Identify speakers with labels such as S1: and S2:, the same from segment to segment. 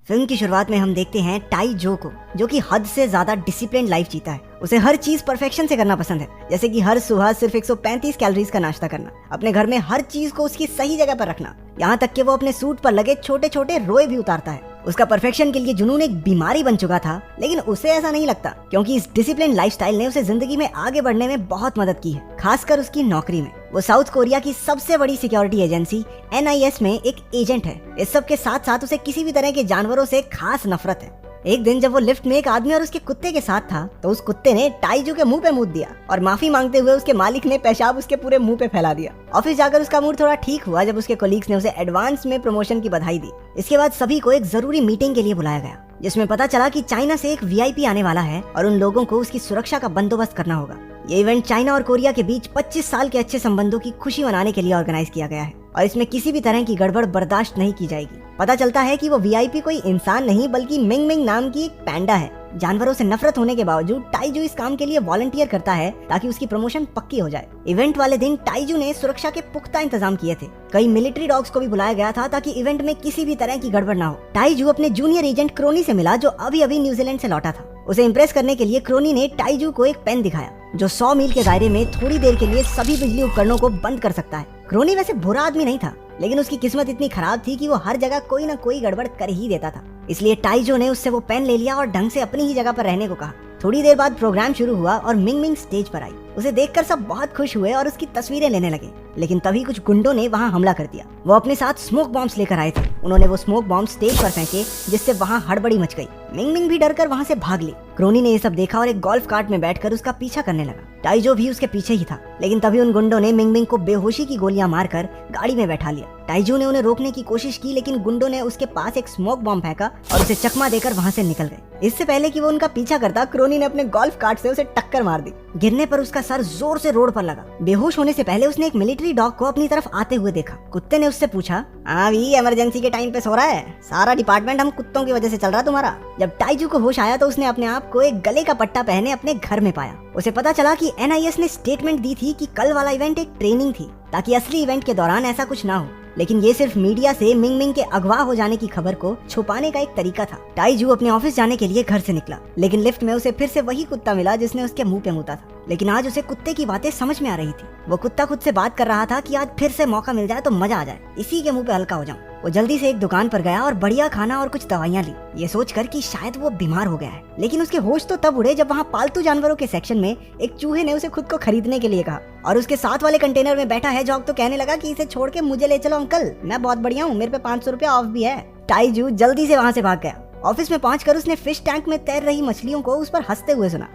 S1: Film की शुरुआत में हम देखते हैं टाई जो को, जो कि हद से ज्यादा डिसिप्लिन लाइफ जीता है। उसे हर चीज परफेक्शन से करना पसंद है, जैसे कि हर सुबह सिर्फ 135 कैलोरीज का नाश्ता करना, अपने घर में हर चीज को उसकी सही जगह पर रखना, यहाँ तक कि वो अपने सूट पर लगे छोटे छोटे रोए भी उतारता है। उसका परफेक्शन के लिए जुनून एक बीमारी बन चुका था, लेकिन उसे ऐसा नहीं लगता, क्योंकि इस डिसिप्लिन लाइफस्टाइल ने उसे जिंदगी में आगे बढ़ने में बहुत मदद की है, खासकर उसकी नौकरी में। वो साउथ कोरिया की सबसे बड़ी सिक्योरिटी एजेंसी NIS में एक एजेंट है। इस सब के साथ साथ उसे किसी भी तरह के जानवरों से खास नफरत है। एक दिन जब वो लिफ्ट में एक आदमी और उसके कुत्ते के साथ था, तो उस कुत्ते ने टाइजू के मुंह पे मूत दिया और माफी मांगते हुए उसके मालिक ने पेशाब उसके पूरे मुंह पे फैला दिया। ऑफिस जाकर उसका मूड थोड़ा ठीक हुआ जब उसके कोलीग्स ने उसे एडवांस में प्रमोशन की बधाई दी। इसके बाद सभी को एक जरूरी मीटिंग के लिए बुलाया गया, जिसमें पता चला कि चाइना से एक VIP आने वाला है और उन लोगों को उसकी सुरक्षा का बंदोबस्त करना होगा। ये इवेंट चाइना और कोरिया के बीच 25 साल के अच्छे संबंधों की खुशी मनाने के लिए ऑर्गेनाइज किया गया है और इसमें किसी भी तरह की गड़बड़ बर्दाश्त नहीं की जाएगी। पता चलता है कि वो VIP कोई इंसान नहीं बल्कि मिंग मिंग नाम की एक पैंडा है। जानवरों से नफरत होने के बावजूद टाइजू इस काम के लिए वॉलंटियर करता है ताकि उसकी प्रमोशन पक्की हो जाए। इवेंट वाले दिन टाइजू ने सुरक्षा के पुख्ता इंतजाम किए थे। कई मिलिट्री डॉग्स को भी बुलाया गया था ताकि इवेंट में किसी भी तरह की गड़बड़ ना हो। टाइजू अपने जूनियर एजेंट क्रोनी से मिला, जो अभी अभी न्यूजीलैंड से लौटा था। उसे इम्प्रेस करने के लिए क्रोनी ने टाइजू को एक पेन दिखाया जो 100 मील के दायरे में थोड़ी देर के लिए सभी बिजली उपकरणों को बंद कर सकता है। क्रोनी वैसे बुरा आदमी नहीं था, लेकिन उसकी किस्मत इतनी खराब थी कि वो हर जगह कोई ना कोई गड़बड़ कर ही देता था। इसलिए टाइजो ने उससे वो पेन ले लिया और ढंग से अपनी ही जगह पर रहने को कहा। थोड़ी देर बाद प्रोग्राम शुरू हुआ और मिंग मिंग स्टेज पर आई। उसे देखकर सब बहुत खुश हुए और उसकी तस्वीरें लेने लगे, लेकिन तभी कुछ गुंडों ने वहां हमला कर दिया। वो अपने साथ स्मोक बॉम्ब्स लेकर आए थे। उन्होंने वो स्मोक बॉम्ब स्टेज पर फेंके, जिससे वहां हड़बड़ी मच गई। मिंग मिंग भी डरकर वहां से भाग ली। क्रोनी ने ये सब देखा और एक गोल्फ कार्ट में बैठकर उसका पीछा करने लगा। टाइजो भी उसके पीछे ही था, लेकिन तभी उन गुंडों ने मिंग मिंग को बेहोशी की गोलियां मारकर गाड़ी में बैठा लिया। टाइजो ने उन्हें रोकने की कोशिश की, लेकिन गुंडों ने उसके पास एक स्मोक बॉम्ब फेंका और उसे चकमा देकर वहां से निकल गए। इससे पहले कि वो उनका पीछा करता, क्रोनी ने अपने गोल्फ कार्ट से उसे टक्कर मार दी। गिरने पर उसका सर जोर से रोड पर लगा। बेहोश होने से पहले उसने एक मिलिट्री डॉग को अपनी तरफ आते हुए देखा। कुत्ते ने उससे पूछा, अभी इमरजेंसी के टाइम पे सो रहा है? सारा डिपार्टमेंट हम कुत्तों की वजह से चल रहा तुम्हारा। जब टाइजू को होश आया तो उसने अपने आप को एक गले का पट्टा पहने अपने घर में पाया। उसे पता चला कि NIS ने स्टेटमेंट दी थी कि कल वाला इवेंट एक ट्रेनिंग थी, ताकि असली इवेंट के दौरान ऐसा कुछ ना हो। लेकिन ये सिर्फ मीडिया से मिंग मिंग के अगवा हो जाने की खबर को छुपाने का एक तरीका था। टाइजू अपने ऑफिस जाने के लिए घर से निकला, लेकिन लिफ्ट में उसे फिर से वही कुत्ता मिला जिसने उसके मुंह पे मूता था। लेकिन आज उसे कुत्ते की बातें समझ में आ रही थी। वो कुत्ता खुद से बात कर रहा था कि आज फिर से मौका मिल जाए तो मजा आ जाए, इसी के मुंह पे हल्का हो जाऊं। वो जल्दी से एक दुकान पर गया और बढ़िया खाना और कुछ दवाइयां ली, ये सोचकर कि शायद वो बीमार हो गया है। लेकिन उसके होश तो तब उड़े जब वहाँ पालतू जानवरों के सेक्शन में एक चूहे ने उसे खुद को खरीदने के लिए कहा और उसके साथ वाले कंटेनर में बैठा है जॉग तो कहने लगा कि इसे छोड़ के मुझे ले चलो अंकल, मैं बहुत बढ़िया हूँ, मेरे पे 500 रुपया ऑफ भी है। टाइजू जल्दी से वहाँ से भाग गया। ऑफिस में पहुंचकर उसने फिश टैंक में तैर रही मछलियों को उस पर हंसते हुए सुना।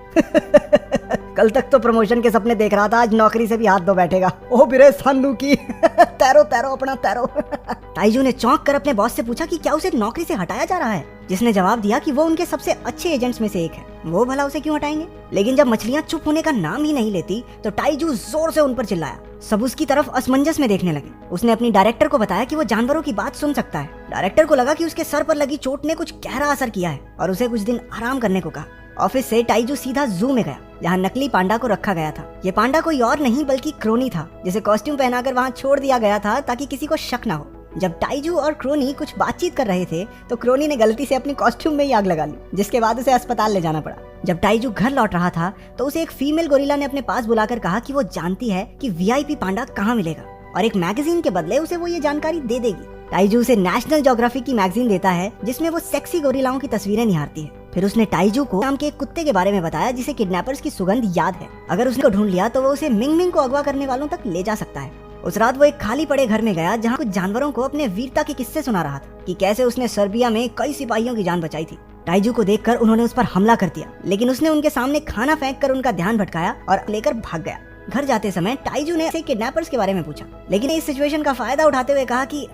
S1: कल तक तो प्रमोशन के सपने देख रहा था, आज नौकरी से भी हाथ धो बैठेगा। ओ बिरे सानू की तैरो तैरो अपना तैरो। टाइजू ने चौंक कर अपने बॉस से पूछा कि क्या उसे नौकरी से हटाया जा रहा है, जिसने जवाब दिया कि वो उनके सबसे अच्छे एजेंट्स में से एक है, वो भला उसे क्यों हटाएंगे। लेकिन जब मछलियां चुप होने का नाम ही नहीं लेती तो टाइजू जोर से उन पर चिल्लाया। सब उसकी तरफ असमंजस में देखने लगे। उसने अपनी डायरेक्टर को बताया कि वो जानवरों की बात सुन सकता है। डायरेक्टर को लगा कि उसके सर पर लगी चोट ने कुछ गहरा असर किया है और उसे कुछ दिन आराम करने को कहा। ऑफिस से टाइजू सीधा जू में गया, जहाँ नकली पांडा को रखा गया था। ये पांडा कोई और नहीं बल्कि क्रोनी था, जिसे कॉस्ट्यूम पहनाकर वहाँ छोड़ दिया गया था ताकि किसी को शक ना हो। जब टाइजू और क्रोनी कुछ बातचीत कर रहे थे तो क्रोनी ने गलती से अपनी कॉस्ट्यूम में ही आग लगा ली, जिसके बाद उसे अस्पताल ले जाना पड़ा। जब टाइजू घर लौट रहा था तो उसे एक फीमेल गोरिल्ला ने अपने पास बुलाकर कहा कि वो जानती है कि VIP पांडा कहाँ मिलेगा और एक मैगजीन के बदले उसे वो ये जानकारी दे देगी। टाइजू उसे नेशनल ज्योग्राफिक की मैगजीन देता है, जिसमें वो सेक्सी गोरिल्लाओं की तस्वीरें निहारती है। फिर उसने टाइजू को नाम के एक कुत्ते के बारे में बताया जिसे किडनैपर्स की सुगंध याद है। अगर उसने ढूंढ लिया तो वो उसे मिंग मिंग को अगवा करने वालों तक ले जा सकता है। उस रात वो एक खाली पड़े घर में गया, जहाँ कुछ जानवरों को अपने वीरता के किस्से सुना रहा था कि कैसे उसने सर्बिया में कई सिपाहियों की जान बचाई थी। टाइजू को देखकर उन्होंने उस पर हमला कर दिया, लेकिन उसने उनके सामने खाना फेंककर उनका ध्यान भटकाया और लेकर भाग गया। घर जाते समय टाइजू ने ऐसे किडनैपर्स के बारे में पूछा, लेकिन इस सिचुएशन का फायदा उठाते हुए कहा कि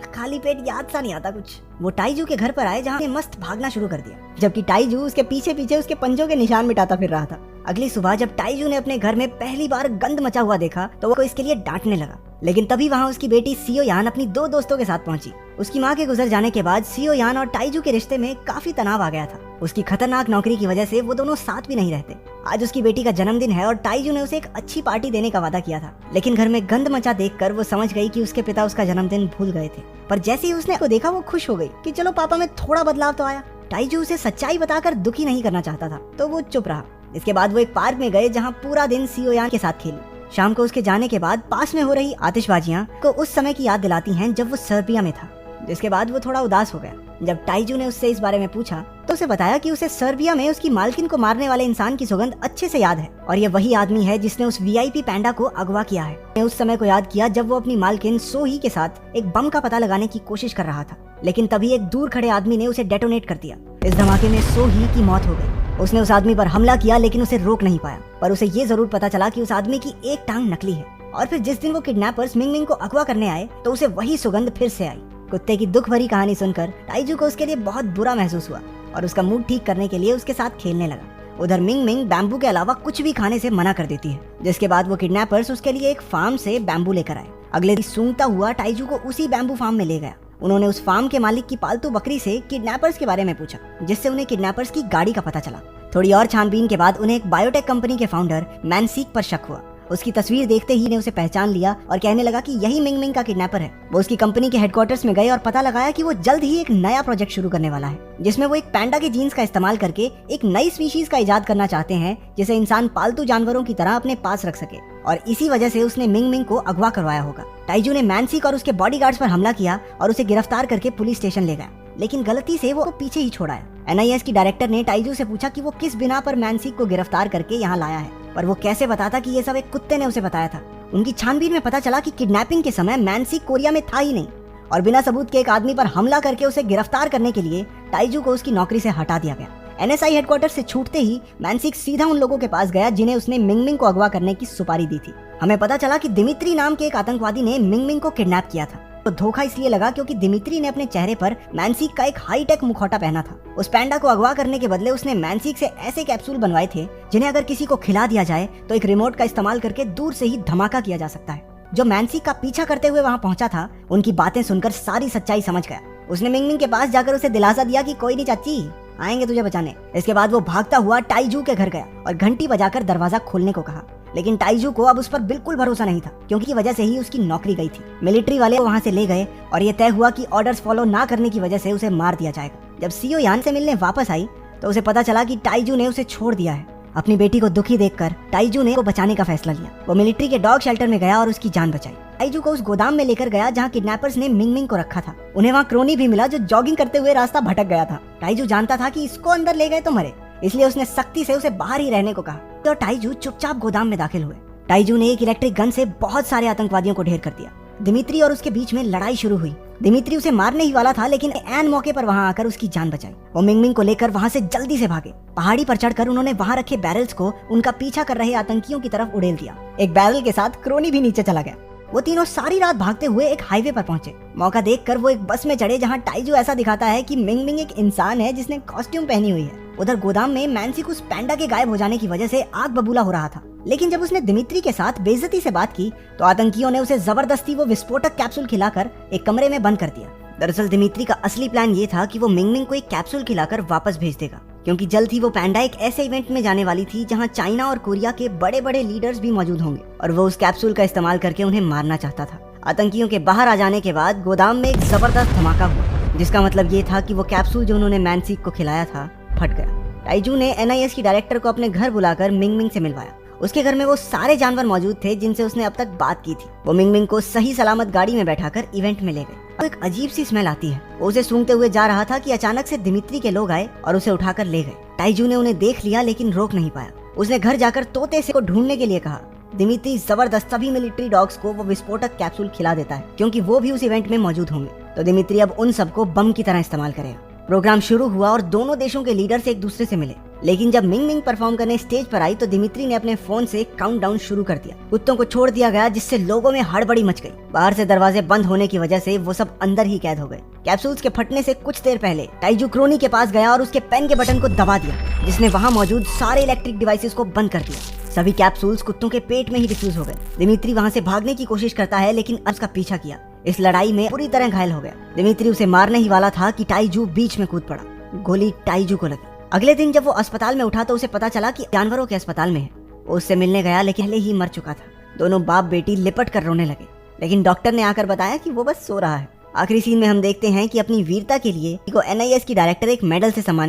S1: खाली पेट याद सा नहीं आता कुछ। वो टाइजू के घर पर आए, जहाँ मस्त भागना शुरू कर दिया, जबकि टाइजू उसके पीछे पीछे उसके पंजों के निशान मिटाता फिर रहा था। अगली सुबह जब टाइजू ने अपने घर में पहली बार गंद मचा हुआ देखा तो वो इसके लिए डांटने लगा। लेकिन तभी वहाँ उसकी बेटी सियो यान अपनी 2 दोस्तों के साथ पहुंची। उसकी माँ के गुजर जाने के बाद सियो यान और टाइजू के रिश्ते में काफी तनाव आ गया था। उसकी खतरनाक नौकरी की वजह से वो दोनों साथ भी नहीं रहते। आज उसकी बेटी का जन्मदिन है और टाइजू ने उसे एक अच्छी पार्टी देने का वादा किया था, लेकिन घर में गंद मचा देखकर वो समझ गई कि उसके पिता उसका जन्मदिन भूल गए थे। पर जैसे ही उसने को देखा वो खुश हो गई कि चलो पापा में थोड़ा बदलाव तो आया। टाइजू उसे सच्चाई बताकर दुखी नहीं करना चाहता था, तो वो चुप रहा। इसके बाद वो एक पार्क में गए जहाँ पूरा दिन सियोयान के साथ खेली। शाम को उसके जाने के बाद पास में हो रही आतिशबाजियां को उस समय की याद दिलाती हैं जब वो सर्बिया में था। जिसके बाद वो थोड़ा उदास हो गया। जब टाइजू ने उससे इस बारे में पूछा तो उसे बताया कि उसे सर्बिया में उसकी मालकिन को मारने वाले इंसान की सुगंध अच्छे से याद है और ये वही आदमी है जिसने उस वीआईपी पैंडा को अगवा किया है। ने उस समय को याद किया जब वो अपनी मालकिन सोही के साथ एक बम का पता लगाने की कोशिश कर रहा था, लेकिन तभी एक दूर खड़े आदमी ने उसे डेटोनेट कर दिया। इस धमाके में सोही की मौत हो गई। उसने उस आदमी पर हमला किया लेकिन उसे रोक नहीं पाया, पर उसे ये जरूर पता चला कि उस आदमी की एक टांग नकली है। और फिर जिस दिन वो किडनैपर्स मिंग मिंग को अगवा करने आए तो उसे वही सुगंध फिर से आई। कुत्ते की दुख भरी कहानी सुनकर टाइजू को उसके लिए बहुत बुरा महसूस हुआ और उसका मूड ठीक करने के लिए उसके साथ खेलने लगा। उधर मिंग मिंग बैम्बू के अलावा कुछ भी खाने से मना कर देती है, जिसके बाद वो किडनैपर्स उसके लिए एक फार्म से बैम्बू लेकर आए। अगले दिन सूंघता हुआ टाइजू को उसी बैम्बू फार्म में ले गया। उन्होंने उस फार्म के मालिक की पालतू बकरी से किडनैपर्स के बारे में पूछा, जिससे उन्हें किडनैपर्स की गाड़ी का पता चला। थोड़ी और छानबीन के बाद उन्हें एक बायोटेक कंपनी के फाउंडर मैनसीक पर शक हुआ। उसकी तस्वीर देखते ही ने उसे पहचान लिया और कहने लगा कि यही मिंग मिंग का किडनैपर है। वो उसकी कंपनी के हेडक्वार्टर्स में गए और पता लगाया कि वो जल्द ही एक नया प्रोजेक्ट शुरू करने वाला है, जिसमें वो एक पैंडा के जीन्स का इस्तेमाल करके एक नई स्पीशीज का इजाद करना चाहते हैं, जिसे इंसान पालतू जानवरों की तरह अपने पास रख सके। और इसी वजह से उसने मिंग मिंग को अगवा करवाया होगा। टाइजू ने मैनसीक और उसके बॉडीगार्ड्स पर हमला किया और उसे गिरफ्तार करके पुलिस स्टेशन ले गया, लेकिन गलती से वो पीछे ही छोड़ाया। एनआईएस की डायरेक्टर ने टाइजू से पूछा कि वो किस बिना पर मैनसीक को गिरफ्तार करके यहाँ लाया है, पर वो कैसे बताता कि ये सब एक कुत्ते ने उसे बताया था। उनकी छानबीन में पता चला कि किडनैपिंग के समय मैनसीक कोरिया में था ही नहीं और बिना सबूत के एक आदमी पर हमला करके उसे गिरफ्तार करने के लिए टाइजू को उसकी नौकरी से हटा दिया गया। एनएसआई हेडक्वार्टर से छूटते ही मैनसीक सीधा उन लोगों के पास गया जिन्हें उसने मिंग मिंग को अगवा करने की सुपारी दी थी। हमें पता चला कि दिमित्री नाम के एक आतंकवादी ने मिंग मिंग को किडनैप किया था। तो धोखा इसलिए लगा क्योंकि दिमित्री ने अपने चेहरे पर मैनसीक का एक हाईटेक मुखौटा पहना था। उस पैंडा को अगवा करने के बदले उसने मैनसीक से ऐसे कैप्सूल बनवाए थे जिन्हें अगर किसी को खिला दिया जाए तो एक रिमोट का इस्तेमाल करके दूर से ही धमाका किया जा सकता है। जो मैनसीक का पीछा करते हुए वहाँ पहुंचा था, उनकी बातें सुनकर सारी सच्चाई समझ गया। उसने मिंग मिंग के पास जाकर उसे दिलासा दिया कि कोई नहीं चाची, आएंगे तुझे बचाने। इसके बाद वो भागता हुआ टाइजू के घर गया और घंटी बजाकर दरवाजा खोलने को कहा, लेकिन टाइजू को अब उस पर बिल्कुल भरोसा नहीं था क्योंकि वजह से ही उसकी नौकरी गई थी। मिलिट्री वाले वहाँ से ले गए और ये तय हुआ कि ऑर्डर्स फॉलो ना करने की वजह से उसे मार दिया जाएगा। जब सीओ यान से मिलने वापस आई तो उसे पता चला कि टाइजू ने उसे छोड़ दिया है। अपनी बेटी को दुखी देखकर टाइजू ने को बचाने का फैसला लिया। वो मिलिट्री के डॉग शेल्टर में गया और उसकी जान बचाई। टाइजू को उस गोदाम में लेकर गया जहाँ किडनैपर्स ने मिंग मिंग को रखा था। उन्हें वहाँ क्रोनी भी मिला जो जॉगिंग करते हुए रास्ता भटक गया था। टाइजू जानता था कि इसको अंदर ले गए तो मरे, इसलिए उसने सख्ती से उसे बाहर ही रहने को कहा। तो टाइजू चुपचाप गोदाम में दाखिल हुए। टाइजू ने एक इलेक्ट्रिक गन से बहुत सारे आतंकवादियों को ढेर कर दिया। दिमित्री और उसके बीच में लड़ाई शुरू हुई। दिमित्री उसे मारने ही वाला था, लेकिन ऐन मौके पर वहां आकर उसकी जान बचाई। वो मिंग मिंग को लेकर वहां से जल्दी से भागे। पहाड़ी पर चढ़कर उन्होंने वहां रखे बैरल्स को उनका पीछा कर रहे आतंकियों की तरफ उड़ेल दिया। एक बैरल के साथ क्रोनी भी नीचे चला गया। वो तीनों सारी रात भागते हुए एक हाईवे पर पहुंचे। मौका देखकर वो एक बस में चढ़े जहां टाइजू ऐसा दिखाता है कि मिंग मिंग एक इंसान है जिसने कॉस्ट्यूम पहनी हुई है। उधर गोदाम में मैनसीक उस पैंडा के गायब हो जाने की वजह से आग बबूला हो रहा था, लेकिन जब उसने दिमित्री के साथ बेइज्जती से बात की तो आतंकियों ने उसे जबरदस्ती वो विस्फोटक कैप्सूल खिलाकर एक कमरे में बंद कर दिया। दरअसल दिमित्री का असली प्लान ये था कि वो मिंग मिंग को एक कैप्सूल खिलाकर वापस भेज देगा, क्योंकि जल्द ही वो पैंडा एक ऐसे इवेंट में जाने वाली थी जहां चाइना और कोरिया के बड़े बड़े लीडर्स भी मौजूद होंगे और वो उस कैप्सूल का इस्तेमाल करके उन्हें मारना चाहता था। आतंकियों के बाहर आ जाने के बाद गोदाम में एक जबरदस्त धमाका हुआ, जिसका मतलब ये था कि वो कैप्सूल जो उन्होंने मैनसीक को खिलाया था फट गया। टाइजू ने एनआईएस की डायरेक्टर को अपने घर बुलाकर मिंग मिंग से मिलवाया। उसके घर में वो सारे जानवर मौजूद थे जिनसे उसने अब तक बात की थी। वो मिंग मिंग को सही सलामत गाड़ी में बैठाकर इवेंट में ले गए। अब एक अजीब सी स्मेल आती है। वो उसे सूंघते हुए जा रहा था कि अचानक से दिमित्री के लोग आए और उसे उठाकर ले गए। टाइजू ने उन्हें देख लिया लेकिन रोक नहीं पाया। उसने घर जाकर तोते से को ढूंढने के लिए कहा। दिमित्री जबरदस्त सभी मिलिट्री डॉग्स को वो विस्फोटक कैप्सूल खिला देता है क्योंकि वो भी उस इवेंट में मौजूद होंगे। तो दिमित्री अब उन सबको बम की तरह इस्तेमाल करेगा। प्रोग्राम शुरू हुआ और दोनों देशों के लीडर्स एक दूसरे से मिले, लेकिन जब मिंग मिंग परफॉर्म करने स्टेज पर आई तो दिमित्री ने अपने फोन से काउंटडाउन शुरू कर दिया। कुत्तों को छोड़ दिया गया जिससे लोगों में हड़बड़ी मच गई। बाहर से दरवाजे बंद होने की वजह से वो सब अंदर ही कैद हो गए। कैप्सूल्स के फटने से कुछ देर पहले टाइजू क्रोनी के पास गया और उसके पेन के बटन को दबा दिया, जिसने वहाँ मौजूद सारे इलेक्ट्रिक डिवाइसेस को बंद कर दिया। सभी कैप्सूल्स कुत्तों के पेट में ही डिफ्यूज हो गए। दिमित्री वहाँ से भागने की कोशिश करता है लेकिन उसका पीछा किया। इस लड़ाई में पूरी तरह घायल हो गया। दिमित्री उसे मारने ही वाला था कि टाइजू बीच में कूद पड़ा। गोली टाइजू को लगी। अगले दिन जब वो अस्पताल में उठा तो उसे पता चला कि जानवरों के अस्पताल में है। वो उससे मिलने गया लेकिन पहले ही मर चुका था। दोनों बाप बेटी लिपट कर रोने लगे, लेकिन डॉक्टर ने आकर बताया कि वो बस सो रहा है। आखिरी सीन में हम देखते हैं कि अपनी वीरता के लिए को NIS की डायरेक्टर एक मेडल से सम्मानित